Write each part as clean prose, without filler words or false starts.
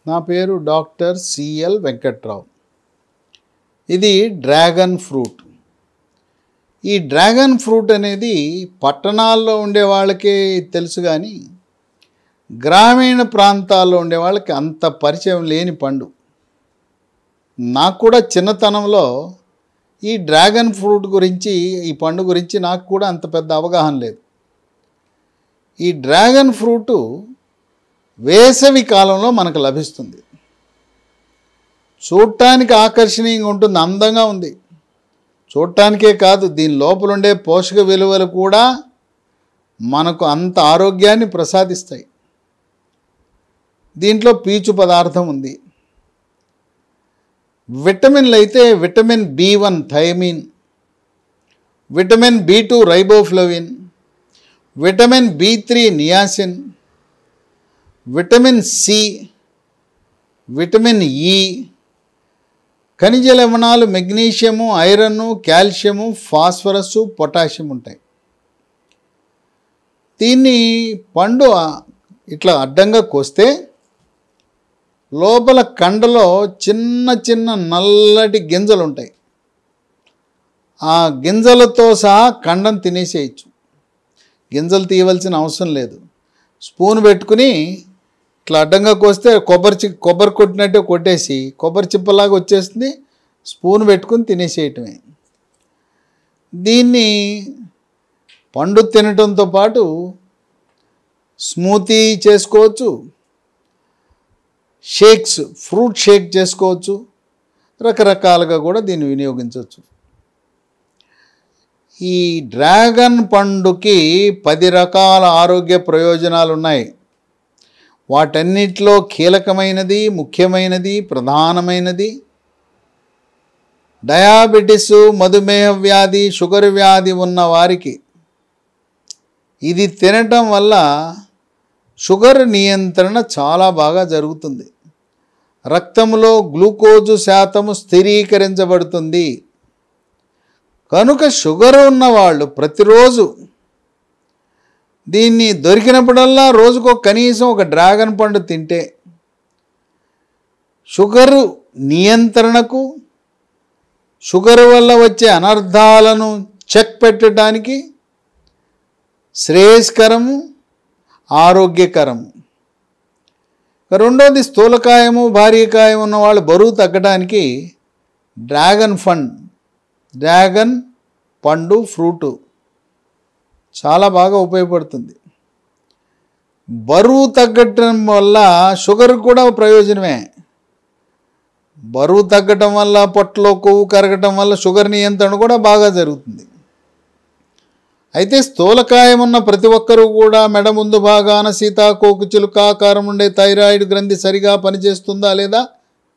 నా పేరు doctor CL Venkatrao. ఇది డ్రాగన్ ఫ్రూట్. ఈ డ్రాగన్ ఫ్రూట్ అనేది పట్టణాల్లో ఉండే వాళ్ళకే తెలుసు, కానీ గ్రామీణ ప్రాంతాల్లో ఉండే వాళ్ళకి అంత పరిచయం లేని పండు. నాకు కూడా చిన్నతనంలో ఈ డ్రాగన్ ఫ్రూట్ గురించి, ఈ పండు గురించి నాకు కూడా అంత పెద్ద అవగాహన లేదు. ఈ డ్రాగన్ ఫ్రూటు వేసవి కాలంలో మనకు లభిస్తుంది. చూడటానికి ఆకర్షణీయంగా ఉంటుంది, అందంగా ఉంది. చూడటానికే కాదు, దీని లోపల ఉండే పోషక విలువలు కూడా మనకు అంత ఆరోగ్యాన్ని ప్రసాదిస్తాయి. దీంట్లో పీచు పదార్థం ఉంది. విటమిన్లు అయితే vitamin B1 thiamine, vitamin B2 riboflavin, vitamin B3 niacin, vitamin C, vitamin E, ఖనిజ లవణాలు magnesium, iron, calcium, phosphorus, potassium ఉంటాయి. దీన్ని పండు ఇట్లా అడ్డంగా కోస్తే లోపల కండలో చిన్న చిన్న నల్లటి గింజలు ఉంటాయి. ఆ గింజలతో సహా కండం తినేసేయచ్చు. గింజలు తీయవలసిన అవసరం లేదు. స్పూన్ పెట్టుకుని ఇట్లా అడ్డంగా కోస్తే కొబ్బరి కొట్టినట్టే కొట్టేసి కొబ్బరి చిప్పలాగా వచ్చేస్తుంది. స్పూన్ పెట్టుకుని తినేసేయటమే. దీన్ని పండు తినటంతో పాటు స్మూతీ చేసుకోవచ్చు, షేక్స్, ఫ్రూట్ షేక్ చేసుకోవచ్చు, రకరకాలుగా కూడా దీన్ని వినియోగించవచ్చు. ఈ డ్రాగన్ పండుకి 10 రకాల ఆరోగ్య ప్రయోజనాలు ఉన్నాయి. వాటన్నిటిలో కీలకమైనది, ముఖ్యమైనది, ప్రధానమైనది డయాబెటిస్, మధుమేహ వ్యాధి, షుగర్ వ్యాధి ఉన్న వారికి ఇది తినటం వల్ల షుగర్ నియంత్రణ చాలా బాగా జరుగుతుంది. రక్తంలో గ్లూకోజు శాతము స్థిరీకరించబడుతుంది. కనుక షుగర్ ఉన్నవాళ్ళు ప్రతిరోజు దీన్ని దొరికినప్పుడల్లా రోజుకో కనీసం ఒక డ్రాగన్ పండు తింటే షుగరు నియంత్రణకు, షుగర్ వల్ల వచ్చే అనర్థాలను చెక్ పెట్టడానికి శ్రేయస్కరము, ఆరోగ్యకరము. రెండోది, స్థూలకాయము, భారీకాయం ఉన్నవాళ్ళు బరువు తగ్గడానికి డ్రాగన్ పండు ఫ్రూటు చాలా బాగా ఉపయోగపడుతుంది. బరువు తగ్గటం వల్ల షుగర్ కూడా ప్రయోజనమే. బరువు తగ్గటం వల్ల పొట్టలో కొవ్వు కరగటం వల్ల షుగర్ నియంత్రణ కూడా బాగా జరుగుతుంది. అయితే స్థూలకాయం ఉన్న ప్రతి ఒక్కరూ కూడా మెడ ముందు భాగాన సీతాకోక చిలుక ఆకారం ఉండే థైరాయిడ్ గ్రంథి సరిగా పనిచేస్తుందా లేదా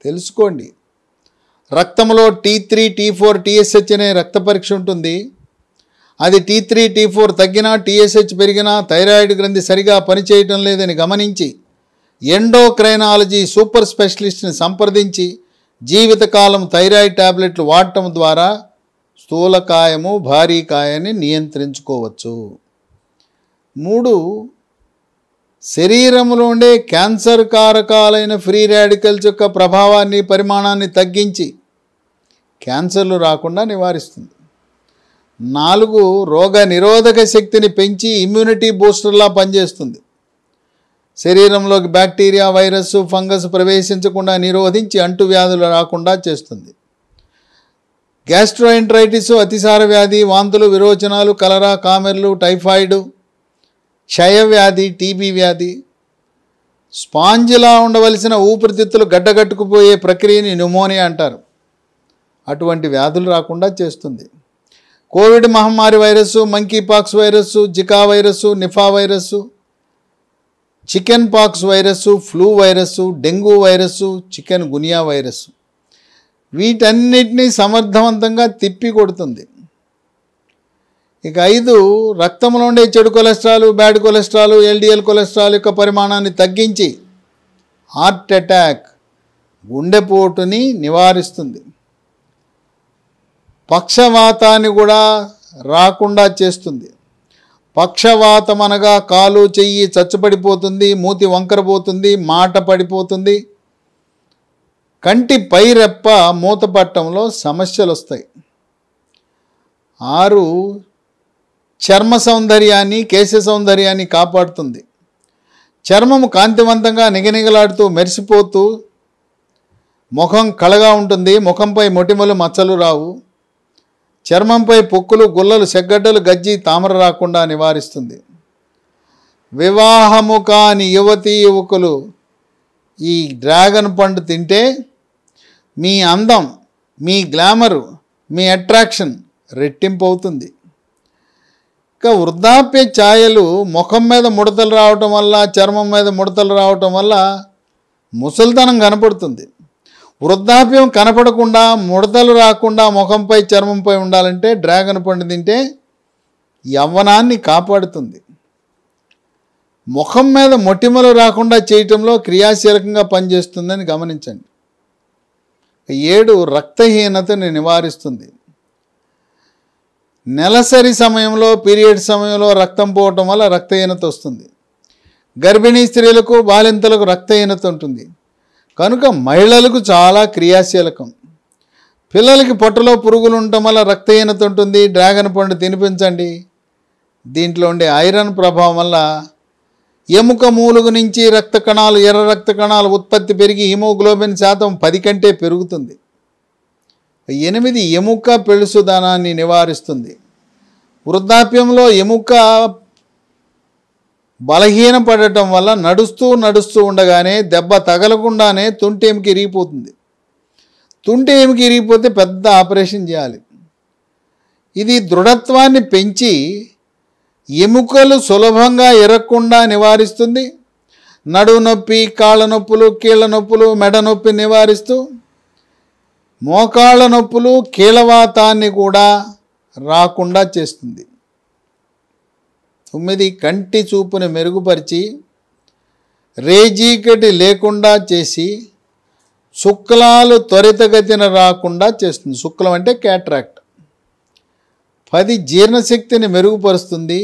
తెలుసుకోండి. రక్తంలో T3, T4, TSH అనే రక్త పరీక్ష ఉంటుంది. అది T3, T4 తగ్గినా, TSH పెరిగినా థైరాయిడ్ గ్రంథి సరిగా పనిచేయటం లేదని గమనించి ఎండోక్రైనాలజీ సూపర్ స్పెషలిస్ట్ని సంప్రదించి జీవితకాలం థైరాయిడ్ టాబ్లెట్లు వాడటం ద్వారా స్థూలకాయము, భారీకాయాన్ని నియంత్రించుకోవచ్చు. 3, శరీరంలో ఉండే క్యాన్సర్ కారకాలైన ఫ్రీ రాడికల్స్ యొక్క ప్రభావాన్ని, పరిమాణాన్ని తగ్గించి క్యాన్సర్లు రాకుండా నివారిస్తుంది. 4, రోగ నిరోధక శక్తిని పెంచి ఇమ్యూనిటీ బూస్టర్లా పనిచేస్తుంది. శరీరంలోకి బ్యాక్టీరియా, వైరస్, ఫంగస్ ప్రవేశించకుండా నిరోధించి అంటువ్యాధులు రాకుండా చేస్తుంది. గ్యాస్ట్రోఎంట్రైటిస్, అతిసార వ్యాధి, వాంతులు, విరోచనాలు, కలరా, కామెర్లు, టైఫాయిడ్, క్షయవ్యాధి, టీబీ వ్యాధి, స్పాంజిలా ఉండవలసిన ఊపిరితిత్తులు గడ్డగట్టుకుపోయే ప్రక్రియని న్యూమోనియా అంటారు. అటువంటి వ్యాధులు రాకుండా చేస్తుంది. కోవిడ్ మహమ్మారి virus, monkeypox virus, Zika virus, Nipah virus, chicken pox virus, flu virus, dengue virus, chikungunya virus, వీటన్నిటినీ సమర్థవంతంగా తిప్పి కొడుతుంది. ఇక 5, రక్తంలో ఉండే చెడు cholesterol, bad cholesterol, LDL cholesterol యొక్క పరిమాణాన్ని తగ్గించి హార్ట్ అటాక్, గుండెపోటుని నివారిస్తుంది. పక్షవాతాన్ని కూడా రాకుండా చేస్తుంది. పక్షవాతం అనగా కాలు చెయ్యి చచ్చుపడిపోతుంది, మూతి వంకరపోతుంది, మాట పడిపోతుంది, కంటి పైరెప్ప మూతపట్టంలో సమస్యలు వస్తాయి. 6 చర్మ సౌందర్యాన్ని, కేశ సౌందర్యాన్ని కాపాడుతుంది. చర్మము కాంతివంతంగా నిగనిగలాడుతూ మెరిసిపోతూ ముఖం కళగా ఉంటుంది. ముఖంపై మొటిమలు మచ్చలు రావు. చర్మంపై పొక్కులు, గుల్లలు, సెగ్గడ్డలు, గజ్జి, తామర రాకుండా నివారిస్తుంది. వివాహము కాని యువతీ యువకులు ఈ డ్రాగన్ పండు తింటే మీ అందం, మీ గ్లామరు, మీ అట్రాక్షన్ రెట్టింపు అవుతుంది. ఇక వృద్ధాప్య ఛాయలు ముఖం మీద ముడతలు రావటం వల్ల, చర్మం మీద ముడతలు రావటం వల్ల ముసలితనం కనపడుతుంది. వృద్ధాప్యం కనపడకుండా, ముడతలు రాకుండా ముఖంపై, చర్మంపై ఉండాలంటే డ్రాగన్ పండు తింటే యవ్వనాన్ని కాపాడుతుంది. ముఖం మీద మొటిమలు రాకుండా చేయటంలో క్రియాశీలకంగా పనిచేస్తుందని గమనించండి. 7 రక్తహీనతని నివారిస్తుంది. నెలసరి సమయంలో, పీరియడ్ సమయంలో రక్తం పోవటం వల్ల రక్తహీనత వస్తుంది. గర్భిణీ స్త్రీలకు, బాలింతలకు రక్తహీనత ఉంటుంది కనుక మహిళలకు చాలా క్రియాశీలకం. పిల్లలకి పొట్టలో పురుగులు ఉండటం వల్ల రక్తహీనత ఉంటుంది. డ్రాగన్ పండు తినిపించండి. దీంట్లో ఉండే ఐరన్ ప్రభావం వల్ల ఎముక మూలుగు నుంచి రక్త కణాలు, ఎర్ర రక్త కణాల ఉత్పత్తి పెరిగి హిమోగ్లోబిన్ శాతం 10 కంటే పెరుగుతుంది. 8 ఎముక పెళుసుదనాన్ని నివారిస్తుంది. వృద్ధాప్యంలో ఎముక బలహీనపడటం వల్ల నడుస్తూ ఉండగానే దెబ్బ తగలకుండానే తుంటి ఎముక ఇరిగిపోతుంది. తుంటి ఎముక ఇరిగిపోతే పెద్ద ఆపరేషన్ చేయాలి. ఇది దృఢత్వాన్ని పెంచి ఎముకలు సులభంగా ఎరగకుండా నివారిస్తుంది. నడుము నొప్పి, కాళ్ళ నొప్పులు, కీళ్ళ నొప్పులు, మెడ నొప్పి నివారిస్తూ మోకాళ్ళ నొప్పులు, కీళ్ళవాతాన్ని కూడా రాకుండా చేస్తుంది. 9 కంటి చూపుని మెరుగుపరిచి రేజీకటి లేకుండా చేసి శుక్లాలు త్వరితగతిన రాకుండా చేస్తుంది. శుక్లం అంటే క్యాట్రాక్ట్. 10 జీర్ణశక్తిని మెరుగుపరుస్తుంది.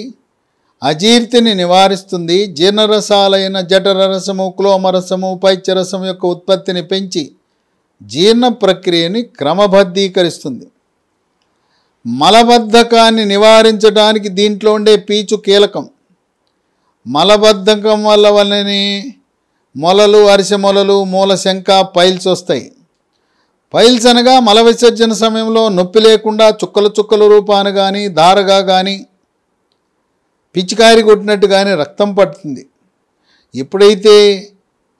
అజీర్తిని నివారిస్తుంది. జీర్ణరసాలైన జఠరరసము, క్లోమరసము, పైత్యరసం యొక్క ఉత్పత్తిని పెంచి జీర్ణ ప్రక్రియని క్రమబద్ధీకరిస్తుంది. మలబద్ధకాన్ని నివారించడానికి దీంట్లో ఉండే పీచు కీలకం. మలబద్ధకం వల్లనే మొలలు, అరిసె మొలలు, మూలశంక, పైల్స్ వస్తాయి. పైల్స్ అనగా మల విసర్జన సమయంలో నొప్పి లేకుండా చుక్కల చుక్కల రూపాన కానీ, ధారగా కానీ, పిచికారి కొట్టినట్టు కానీ రక్తం పడుతుంది. ఎప్పుడైతే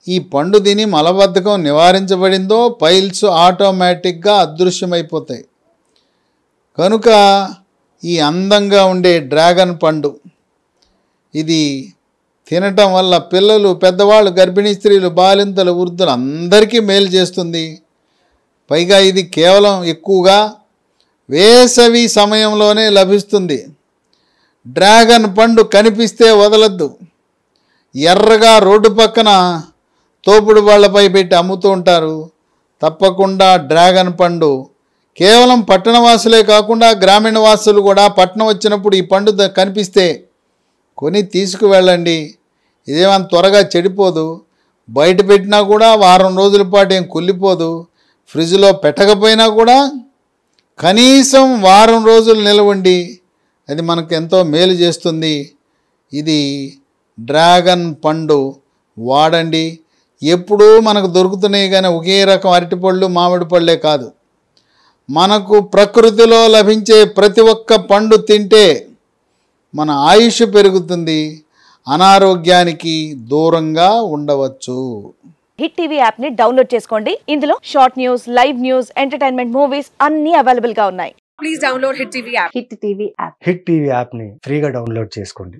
ఈ పండు తిని మలబద్ధకం నివారించబడిందో పైల్స్ ఆటోమేటిక్గా అదృశ్యమైపోతాయి. కనుక ఈ అందంగా ఉండే డ్రాగన్ పండు ఇది తినటం వల్ల పిల్లలు, పెద్దవాళ్ళు, గర్భిణీ స్త్రీలు, బాలింతలు, వృద్ధులు అందరికీ మేలు చేస్తుంది. పైగా ఇది కేవలం ఎక్కువగా వేసవి సమయంలోనే లభిస్తుంది. డ్రాగన్ పండు కనిపిస్తే వదలద్దు. ఎర్రగా రోడ్డు పక్కన తోపుడు బళ్ళపై పెట్టి అమ్ముతూ ఉంటారు. తప్పకుండా డ్రాగన్ పండు కేవలం పట్టణవాసులే కాకుండా గ్రామీణ వాసులు కూడా పట్టణం వచ్చినప్పుడు ఈ పండు కనిపిస్తే కొని తీసుకువెళ్ళండి. ఇదేమంత త్వరగా చెడిపోదు. బయట పెట్టినా కూడా వారం రోజుల పాటు ఏం కుళ్ళిపోదు. ఫ్రిడ్జ్లో పెట్టకపోయినా కూడా కనీసం వారం రోజులు నిలవండి. అది మనకు ఎంతో మేలు చేస్తుంది. ఇది డ్రాగన్ పండు వాడండి. ఎప్పుడూ మనకు దొరుకుతున్నాయి కానీ ఒకే రకం అరటిపళ్ళు, మామిడి పళ్ళే కాదు. మనకు ప్రకృతిలో లభించే ప్రతి ఒక్క పండు తింటే మన ఆయుష్ పెరుగుతుంది. అనారోగ్యానికి దూరంగా ఉండవచ్చు. హిట్ టీవీ యాప్ ని డౌన్లోడ్ చేసుకోండి. ఇందులో short news, live news, entertainment, movies అన్ని అవైలబుల్ గా ఉన్నాయి. Please download hit TV app. Hit TV app ని ఫ్రీగా డౌన్లోడ్ చేసుకోండి.